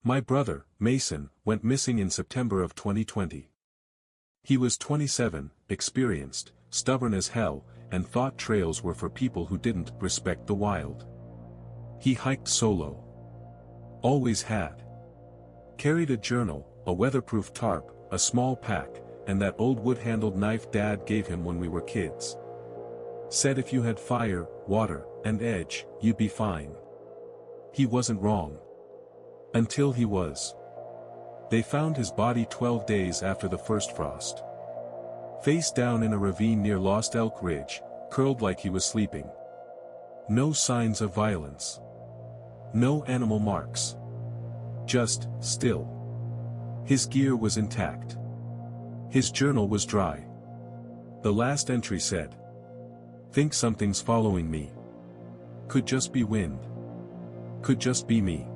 My brother, Mason, went missing in September of 2020. He was 27, experienced, stubborn as hell, and thought trails were for people who didn't respect the wild. He hiked solo. Always had. Carried a journal, a weatherproof tarp, a small pack, and that old wood-handled knife Dad gave him when we were kids. Said if you had fire, water, and edge, you'd be fine. He wasn't wrong. Until he was. They found his body 12 days after the first frost. Face down in a ravine near Lost Elk Ridge, curled like he was sleeping. No signs of violence. No animal marks. Just, still. His gear was intact. His journal was dry. The last entry said, "Think something's following me. Could just be wind. Could just be me."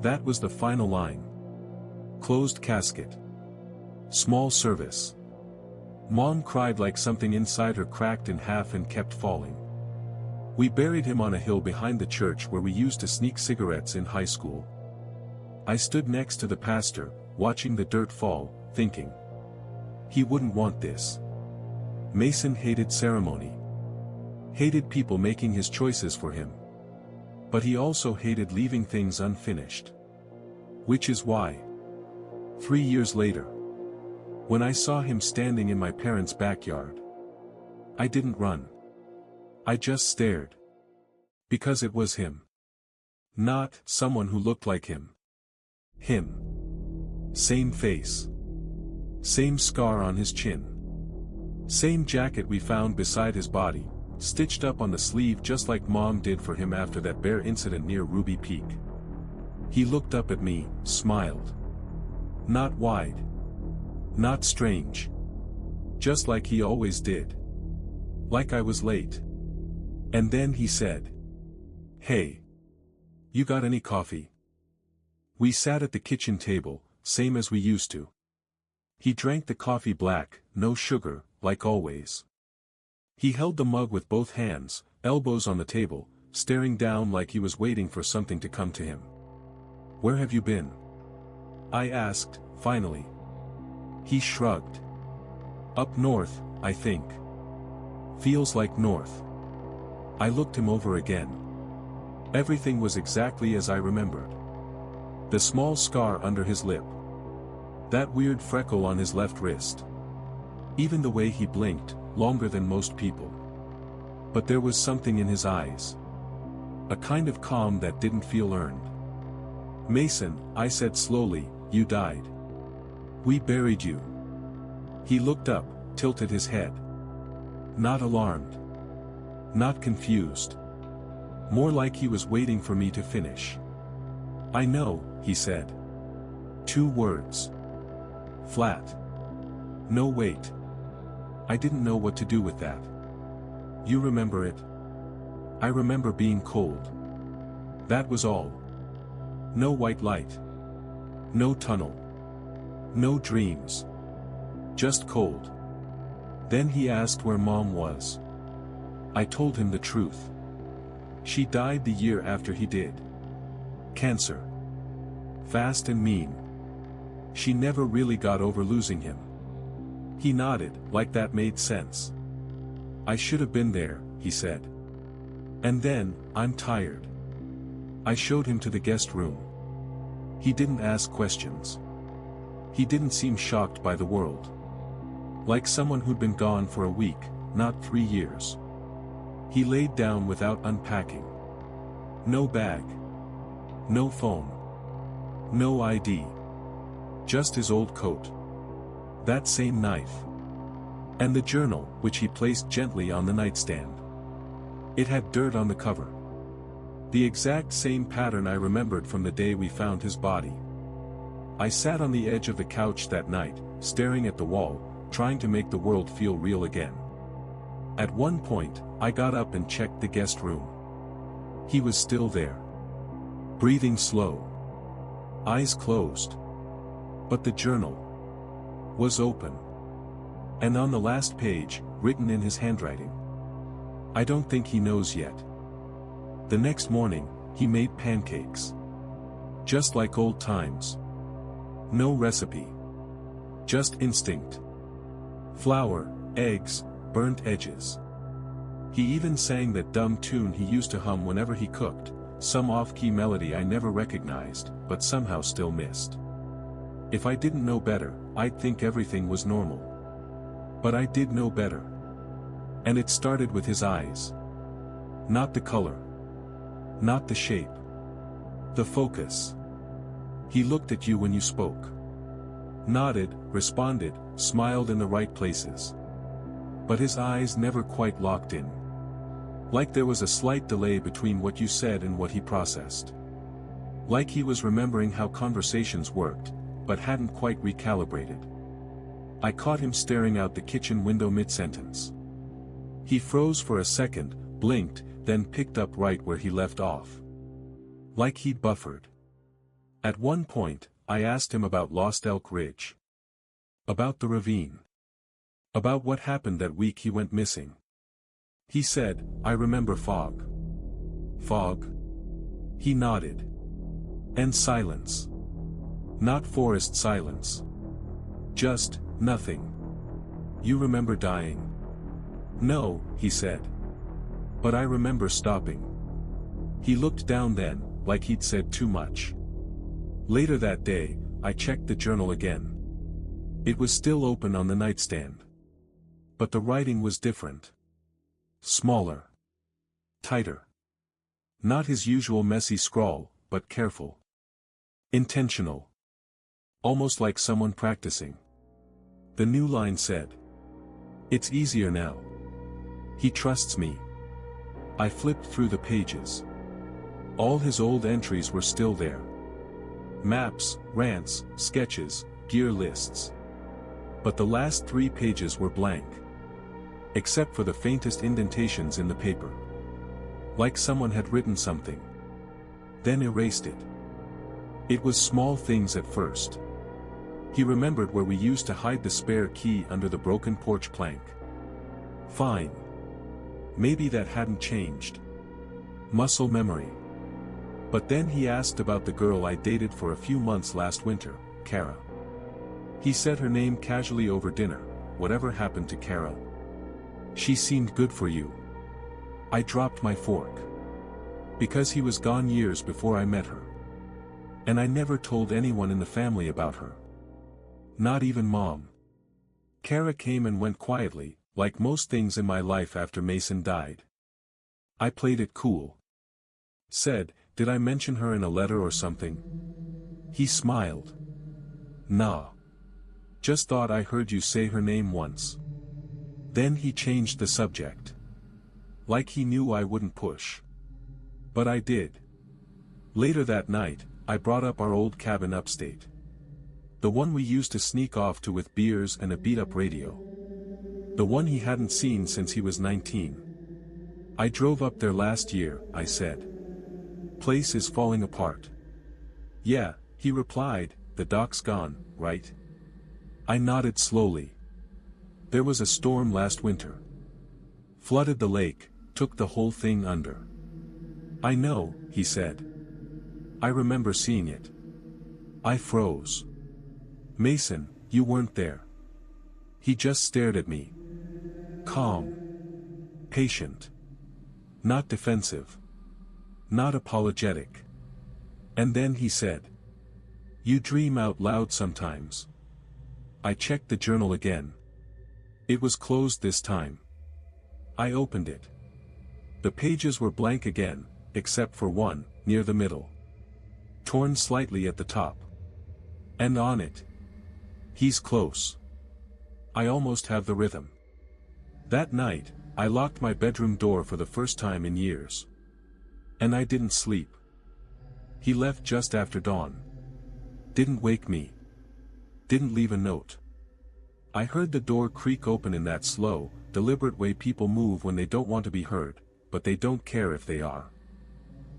That was the final line. Closed casket. Small service. Mom cried like something inside her cracked in half and kept falling. We buried him on a hill behind the church where we used to sneak cigarettes in high school. I stood next to the pastor, watching the dirt fall, thinking. He wouldn't want this. Mason hated ceremony. Hated people making his choices for him. But he also hated leaving things unfinished. Which is why. 3 years later. When I saw him standing in my parents' backyard. I didn't run. I just stared. Because it was him. Not someone who looked like him. Him. Same face. Same scar on his chin. Same jacket we found beside his body, stitched up on the sleeve just like Mom did for him after that bear incident near Ruby Peak. He looked up at me, smiled. Not wide. Not strange. Just like he always did. Like I was late. And then he said, "Hey. You got any coffee?" We sat at the kitchen table, same as we used to. He drank the coffee black, no sugar, like always. He held the mug with both hands, elbows on the table, staring down like he was waiting for something to come to him. "Where have you been?" I asked, finally. He shrugged. "Up north, I think. Feels like north." I looked him over again. Everything was exactly as I remembered. The small scar under his lip. That weird freckle on his left wrist. Even the way he blinked, longer than most people. But there was something in his eyes. A kind of calm that didn't feel earned. "Mason," I said slowly, "you died. We buried you." He looked up, tilted his head. Not alarmed. Not confused. More like he was waiting for me to finish. "I know," he said. 2 words. Flat. No wait. I didn't know what to do with that. "You remember it?" I remember being cold. That was all. No white light. No tunnel. No dreams. Just cold. Then he asked where Mom was. I told him the truth. She died the year after he did. Cancer. Fast and mean. She never really got over losing him. He nodded, like that made sense. "I should have been there," he said. And then, "I'm tired." I showed him to the guest room. He didn't ask questions. He didn't seem shocked by the world. Like someone who'd been gone for a week, not 3 years. He laid down without unpacking. No bag. No phone. No ID. Just his old coat. That same knife. And the journal, which he placed gently on the nightstand. It had dirt on the cover. The exact same pattern I remembered from the day we found his body. I sat on the edge of the couch that night, staring at the wall, trying to make the world feel real again. At one point, I got up and checked the guest room. He was still there. Breathing slow. Eyes closed. But the journal was open. And on the last page, written in his handwriting. I don't think he knows yet. The next morning, he made pancakes. Just like old times. No recipe. Just instinct. Flour, eggs, burnt edges. He even sang that dumb tune he used to hum whenever he cooked, some off-key melody I never recognized, but somehow still missed. If I didn't know better, I'd think everything was normal. But I did know better. And it started with his eyes. Not the color. Not the shape. The focus. He looked at you when you spoke. Nodded, responded, smiled in the right places. But his eyes never quite locked in. Like there was a slight delay between what you said and what he processed. Like he was remembering how conversations worked, but hadn't quite recalibrated. I caught him staring out the kitchen window mid-sentence. He froze for a second, blinked, then picked up right where he left off. Like he'd buffered. At one point, I asked him about Lost Elk Ridge. About the ravine. About what happened that week he went missing. He said, I remember fog. Fog? He nodded. And silence. Not forest silence. Just, nothing. You remember dying? No, he said. But I remember stopping. He looked down then, like he'd said too much. Later that day, I checked the journal again. It was still open on the nightstand. But the writing was different. Smaller. Tighter. Not his usual messy scrawl, but careful. Intentional. Almost like someone practicing. The new line said. It's easier now. He trusts me. I flipped through the pages. All his old entries were still there. Maps, rants, sketches, gear lists. But the last 3 pages were blank. Except for the faintest indentations in the paper. Like someone had written something. Then erased it. It was small things at first. He remembered where we used to hide the spare key under the broken porch plank. Fine. Maybe that hadn't changed. Muscle memory. But then he asked about the girl I dated for a few months last winter, Kara. He said her name casually over dinner. Whatever happened to Kara? She seemed good for you. I dropped my fork. Because he was gone years before I met her. And I never told anyone in the family about her. Not even Mom. Kara came and went quietly, like most things in my life after Mason died. I played it cool. Said, did I mention her in a letter or something? He smiled. Nah. Just thought I heard you say her name once. Then he changed the subject. Like he knew I wouldn't push. But I did. Later that night, I brought up our old cabin upstate. The one we used to sneak off to with beers and a beat-up radio. The one he hadn't seen since he was 19. I drove up there last year, I said. Place is falling apart. Yeah, he replied, the dock's gone, right? I nodded slowly. There was a storm last winter. Flooded the lake, took the whole thing under. I know, he said. I remember seeing it. I froze. Mason, you weren't there. He just stared at me. Calm. Patient. Not defensive. Not apologetic. And then he said. You dream out loud sometimes. I checked the journal again. It was closed this time. I opened it. The pages were blank again, except for one, near the middle. Torn slightly at the top. And on it. He's close. I almost have the rhythm. That night, I locked my bedroom door for the first time in years. And I didn't sleep. He left just after dawn. Didn't wake me. Didn't leave a note. I heard the door creak open in that slow, deliberate way people move when they don't want to be heard, but they don't care if they are.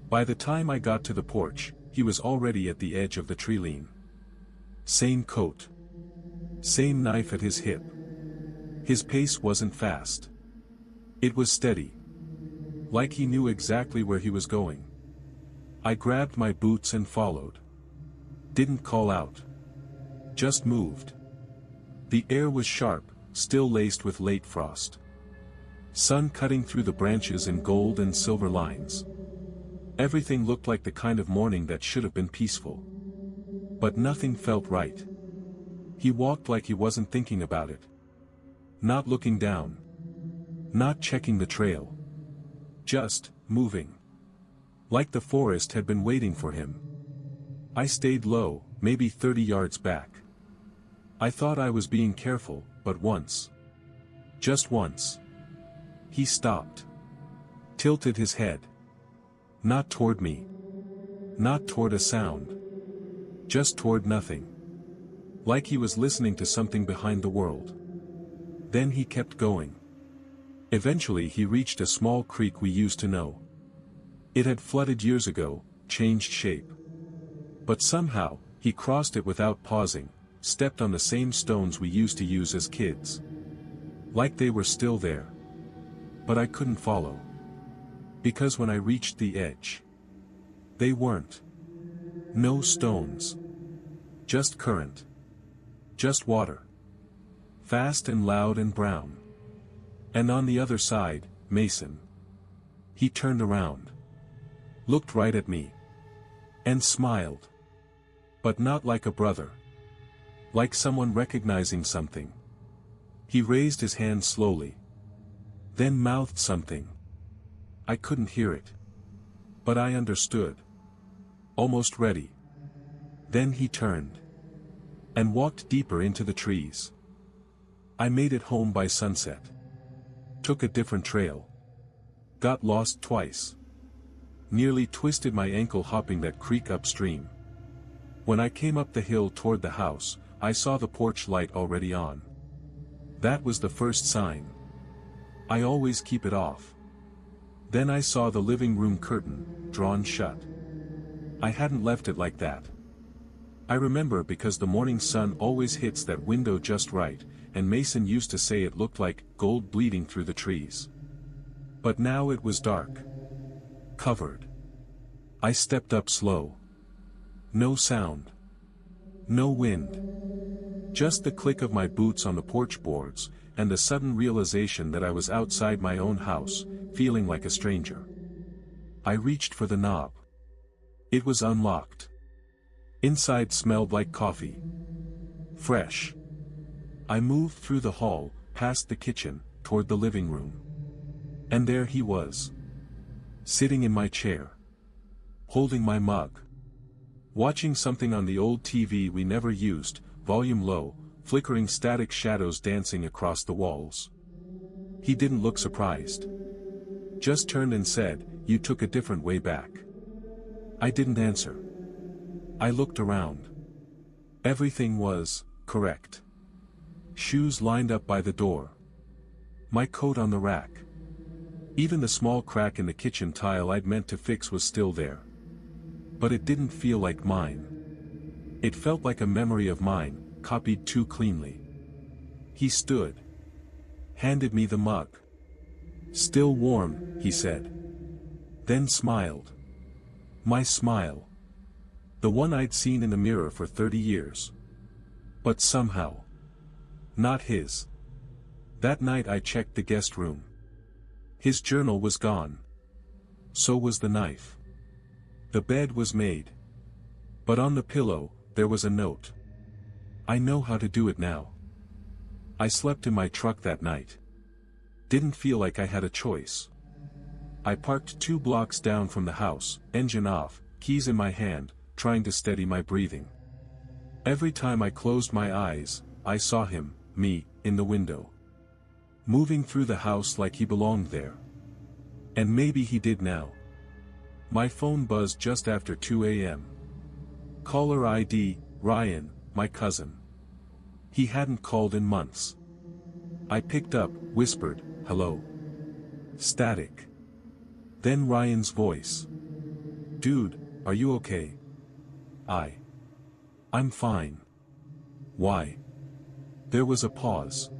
By the time I got to the porch, he was already at the edge of the tree lean. Same coat. Same knife at his hip. His pace wasn't fast. It was steady. Like he knew exactly where he was going. I grabbed my boots and followed. Didn't call out. Just moved. The air was sharp, still laced with late frost. Sun cutting through the branches in gold and silver lines. Everything looked like the kind of morning that should have been peaceful. But nothing felt right. He walked like he wasn't thinking about it. Not looking down. Not checking the trail. Just moving. Like the forest had been waiting for him. I stayed low, maybe 30 yards back. I thought I was being careful, but once. Just once. He stopped. Tilted his head. Not toward me. Not toward a sound. Just toward nothing. Like he was listening to something behind the world. Then he kept going. Eventually he reached a small creek we used to know. It had flooded years ago, changed shape. But somehow, he crossed it without pausing, stepped on the same stones we used to use as kids. Like they were still there. But I couldn't follow. Because when I reached the edge, they weren't. No stones. Just current. Just water. Fast and loud and brown. And on the other side, Mason. He turned around. Looked right at me. And smiled. But not like a brother. Like someone recognizing something. He raised his hand slowly. Then mouthed something. I couldn't hear it. But I understood. Almost ready. Then he turned. And walked deeper into the trees. I made it home by sunset. Took a different trail. Got lost twice. Nearly twisted my ankle hopping that creek upstream. When I came up the hill toward the house, I saw the porch light already on. That was the first sign. I always keep it off. Then I saw the living room curtain, drawn shut. I hadn't left it like that. I remember because the morning sun always hits that window just right, and Mason used to say it looked like gold bleeding through the trees. But now it was dark. Covered. I stepped up slow. No sound. No wind. Just the click of my boots on the porch boards, and the sudden realization that I was outside my own house, feeling like a stranger. I reached for the knob. It was unlocked. Inside smelled like coffee. Fresh. I moved through the hall, past the kitchen, toward the living room. And there he was. Sitting in my chair. Holding my mug. Watching something on the old TV we never used, volume low, flickering static shadows dancing across the walls. He didn't look surprised. Just turned and said, "You took a different way back." I didn't answer. I looked around. Everything was correct. Shoes lined up by the door. My coat on the rack. Even the small crack in the kitchen tile I'd meant to fix was still there. But it didn't feel like mine. It felt like a memory of mine, copied too cleanly. He stood. Handed me the mug. "Still warm," he said. Then smiled. My smile. The one I'd seen in the mirror for 30 years. But somehow. Not his. That night I checked the guest room. His journal was gone. So was the knife. The bed was made. But on the pillow, there was a note. I know how to do it now. I slept in my truck that night. Didn't feel like I had a choice. I parked 2 blocks down from the house, engine off, keys in my hand, trying to steady my breathing. Every time I closed my eyes, I saw him, me, in the window. Moving through the house like he belonged there. And maybe he did now. My phone buzzed just after 2 a.m. Caller ID, Ryan, my cousin. He hadn't called in months. I picked up, whispered, "Hello." Static. Then Ryan's voice. "Dude, are you okay?" I'm fine. "Why?" There was a pause.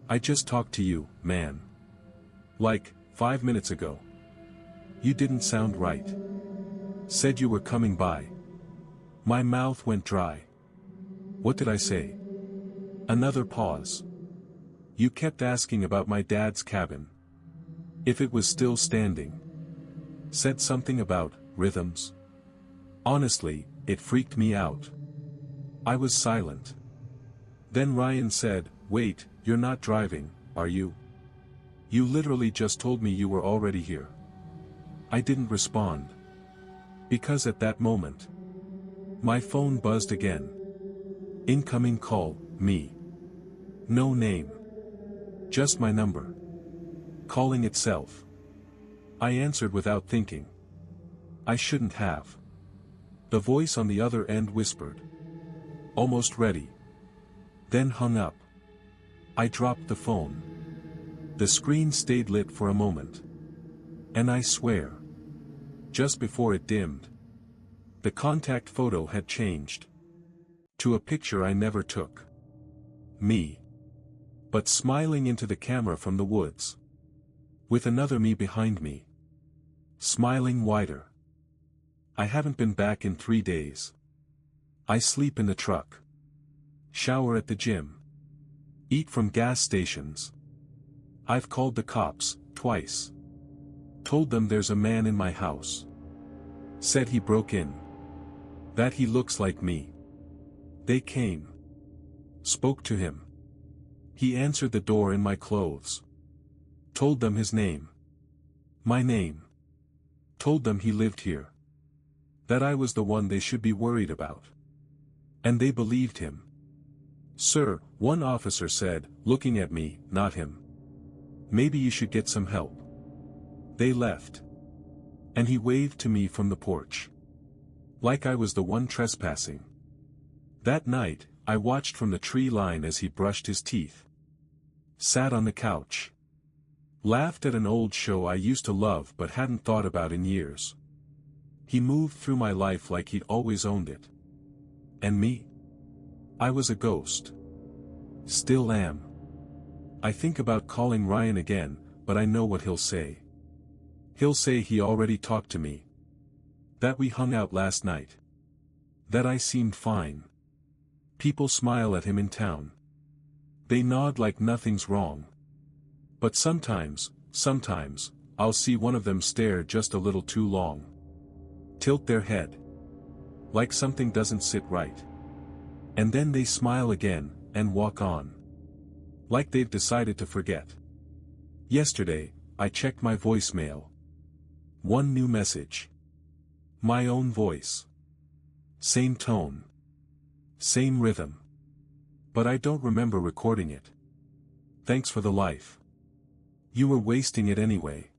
"I just talked to you, man. Like, 5 minutes ago. You didn't sound right. Said you were coming by." My mouth went dry. What did I say? Another pause. You kept asking about my dad's cabin. If it was still standing. Said something about rhythms. Honestly, it freaked me out. I was silent. Then Ryan said, "Wait, you're not driving, are you? You literally just told me you were already here." I didn't respond. Because at that moment, my phone buzzed again. Incoming call, me. No name. Just my number. Calling itself. I answered without thinking. I shouldn't have. The voice on the other end whispered. Almost ready. Then hung up. I dropped the phone. The screen stayed lit for a moment. And I swear, just before it dimmed, the contact photo had changed. To a picture I never took. Me. But smiling into the camera from the woods. With another me behind me. Smiling wider. I haven't been back in 3 days. I sleep in the truck. Shower at the gym. Eat from gas stations. I've called the cops, twice. Told them there's a man in my house. Said he broke in. That he looks like me. They came. Spoke to him. He answered the door in my clothes. Told them his name. My name. Told them he lived here. That I was the one they should be worried about. And they believed him. "Sir," one officer said, looking at me, not him. "Maybe you should get some help." They left. And he waved to me from the porch. Like I was the one trespassing. That night, I watched from the tree line as he brushed his teeth. Sat on the couch. Laughed at an old show I used to love but hadn't thought about in years. He moved through my life like he'd always owned it. And me? I was a ghost. Still am. I think about calling Ryan again, but I know what he'll say. He'll say he already talked to me. That we hung out last night. That I seemed fine. People smile at him in town. They nod like nothing's wrong. But sometimes, I'll see one of them stare just a little too long. Tilt their head. Like something doesn't sit right. And then they smile again, and walk on. Like they've decided to forget. Yesterday, I checked my voicemail. One new message. My own voice. Same tone. Same rhythm. But I don't remember recording it. Thanks for the life. You were wasting it anyway.